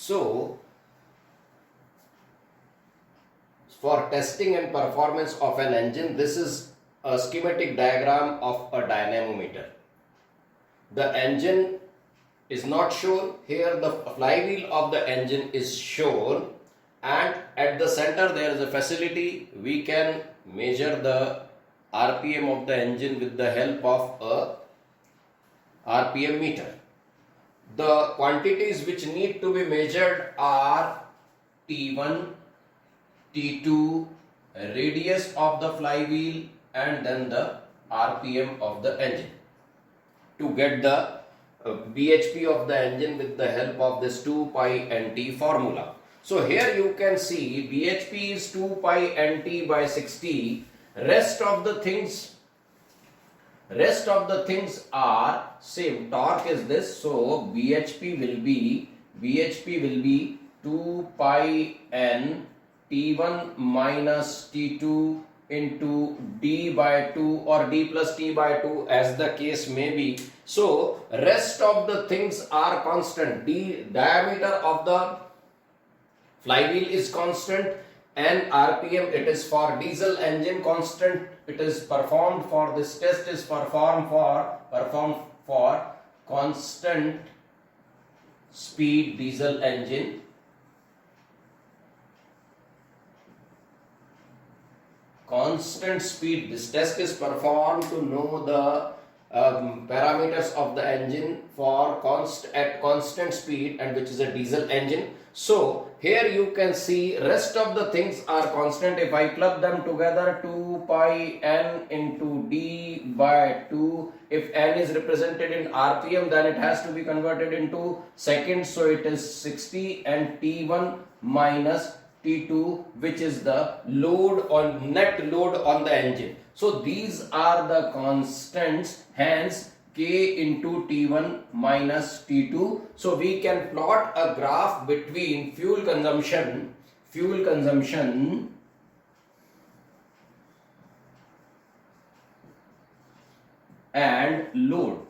So for testing and performance of an engine, this is a schematic diagram of a dynamometer. The engine is not shown here, the flywheel of the engine is shown, and at the center there is a facility we can measure the RPM of the engine with the help of a RPM meter. The quantities which need to be measured are T1, T2, radius of the flywheel, and then the RPM of the engine to get the bhp of the engine with the help of this 2 pi nt formula. So here you can see bhp is 2 pi nt by 60. Rest of the things are same. Torque is this, so bhp will be 2 pi n T1 minus T2 into D by 2 or D plus T by 2 as the case may be. So rest of the things are constant. The diameter of the flywheel is constant, and RPM, it is for diesel engine, constant. It is performed for this test is performed for constant speed diesel engine. Constant speed, this test is performed to know the parameters of the engine for at constant speed, and which is a diesel engine. So here you can see rest of the things are constant. If I club them together, 2 pi n into D by 2, if n is represented in RPM, then it has to be converted into seconds, so it is 60, and T1 minus T2, which is the load on net load on the engine. So these are the constants, hence K into T1 minus T2. So we can plot a graph between fuel consumption and load.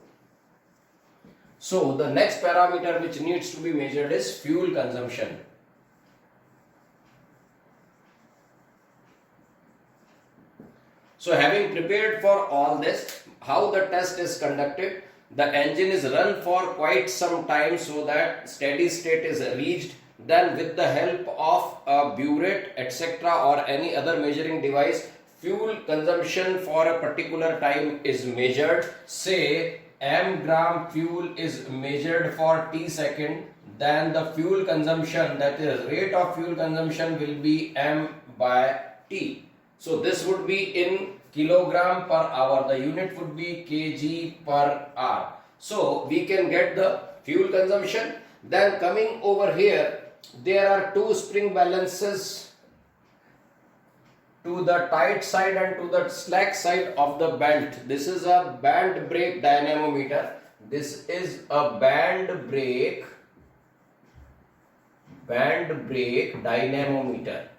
So the next parameter which needs to be measured is fuel consumption. So having prepared for all this, how the test is conducted, the engine is run for quite some time so that steady state is reached. Then with the help of a burette etc. or any other measuring device, fuel consumption for a particular time is measured. Say m gram fuel is measured for t second, then the fuel consumption, that is rate of fuel consumption, will be m by t. So this would be in kilogram per hour. The unit would be kg per hour. So we can get the fuel consumption. Then coming over here, there are two spring balances to the tight side and to the slack side of the belt. This is a band brake dynamometer. This is a band brake dynamometer.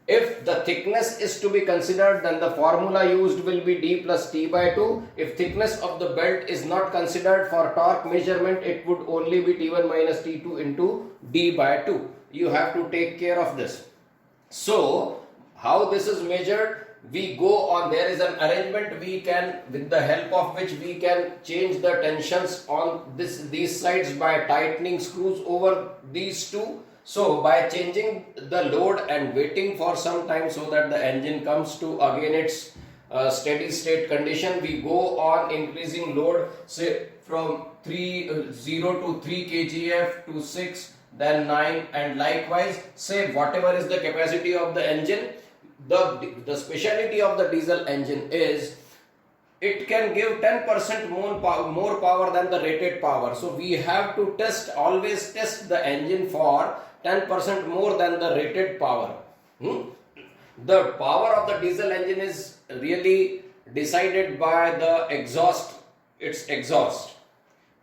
If the thickness is to be considered, then the formula used will be D plus T by 2. If thickness of the belt is not considered for torque measurement, it would only be T1 minus T2 into D by 2. You have to take care of this. So how this is measured? We go on, there is an arrangement we can, with the help of which we can change the tensions on these sides by tightening screws over these two. So by changing the load and waiting for some time so that the engine comes to again its steady state condition, we go on increasing load, say from 0 to 3 kgf to 6, then 9, and likewise say whatever is the capacity of the engine. The speciality of the diesel engine is it can give 10% more power than the rated power. So we have to always test the engine for 10% more than the rated power. The power of the diesel engine is really decided by the its exhaust,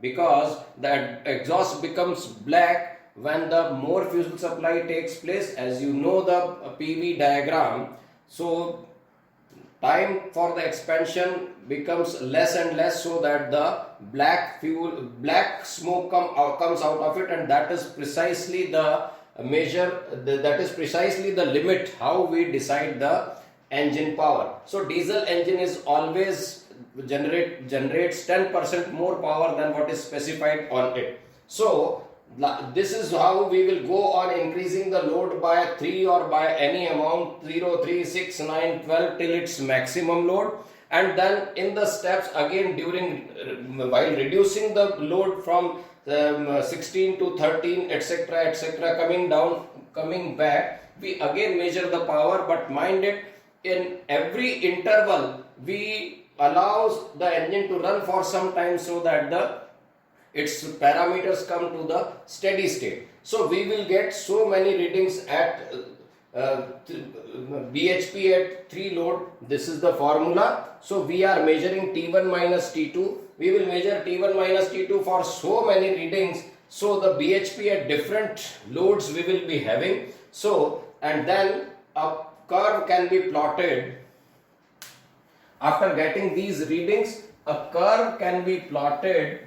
because the exhaust becomes black when the more fuel supply takes place. As you know the PV diagram, so time for the expansion becomes less and less, so that the black smoke comes out of it, and that is precisely the that is precisely the limit how we decide the engine power. So diesel engine is always generates 10% more power than what is specified on it. So this is how we will go on increasing the load by 3 or by any amount, 0, 3, 6, 9, 12 till its maximum load. And then in the steps again, during while reducing the load from 16 to 13 etc etc, coming back, we again measure the power. But mind it, in every interval we allows the engine to run for some time, so that its parameters come to the steady state. So we will get so many readings at BHP at 3 load. This is the formula. So we are measuring T1 minus T2. We will measure T1 minus T2 for so many readings. So the BHP at different loads we will be having. So, and then a curve can be plotted. After getting these readings, a curve can be plotted.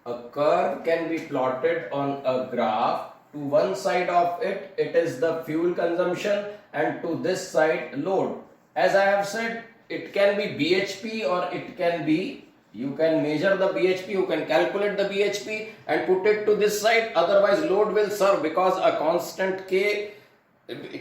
A curve can be plotted on a graph. To one side of it, it is the fuel consumption, and to this side, load. As I have said, it can be BHP or it can be, you can measure the BHP, you can calculate the BHP and put it to this side. Otherwise, load will serve, because a constant K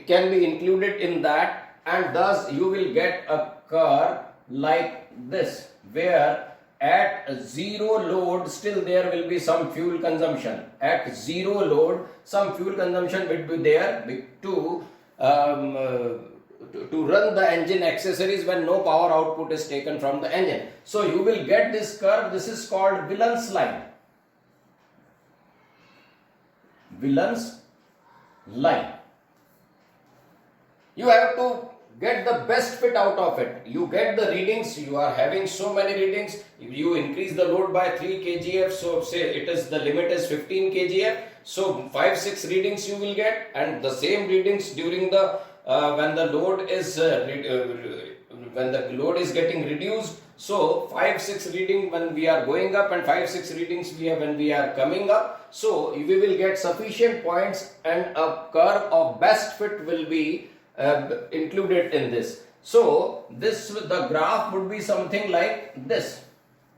can be included in that, and thus you will get a curve like this, where at 0 load still there will be some fuel consumption. At 0 load some fuel consumption will be there to run the engine accessories when no power output is taken from the engine. So you will get this curve. This is called Whelan's line. Whelan's line. You have to get the best fit out of it. You get the readings, you are having so many readings, you increase the load by 3 kgf, so say it is the limit is 15 kgf, so 5-6 readings you will get, and the same readings during the when the load is getting reduced. So 5-6 reading when we are going up, and 5-6 readings we have when we are coming up. So we will get sufficient points, and a curve of best fit will be included in this. So the graph would be something like this,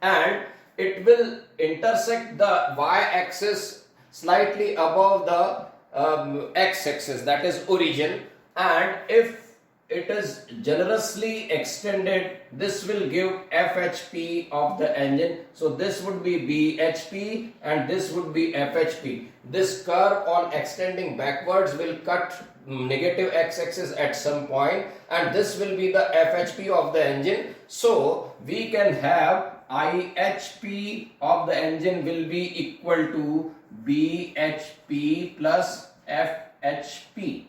and it will intersect the y-axis slightly above the x-axis, that is origin, and if it is generously extended, this will give FHP of the engine. So this would be BHP and this would be FHP. This curve on extending backwards will cut negative x-axis at some point, and this will be the FHP of the engine. So we can have IHP of the engine will be equal to BHP plus FHP.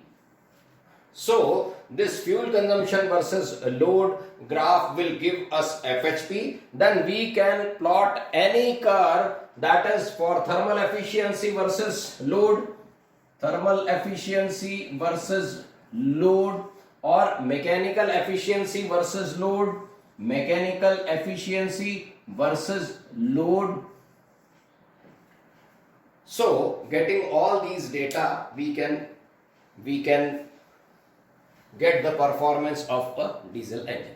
So this fuel consumption versus load graph will give us FHP. Then we can plot any curve that is for thermal efficiency versus load, thermal efficiency versus load, or mechanical efficiency versus load, mechanical efficiency versus load. So getting all these data, we can get the performance of a diesel engine.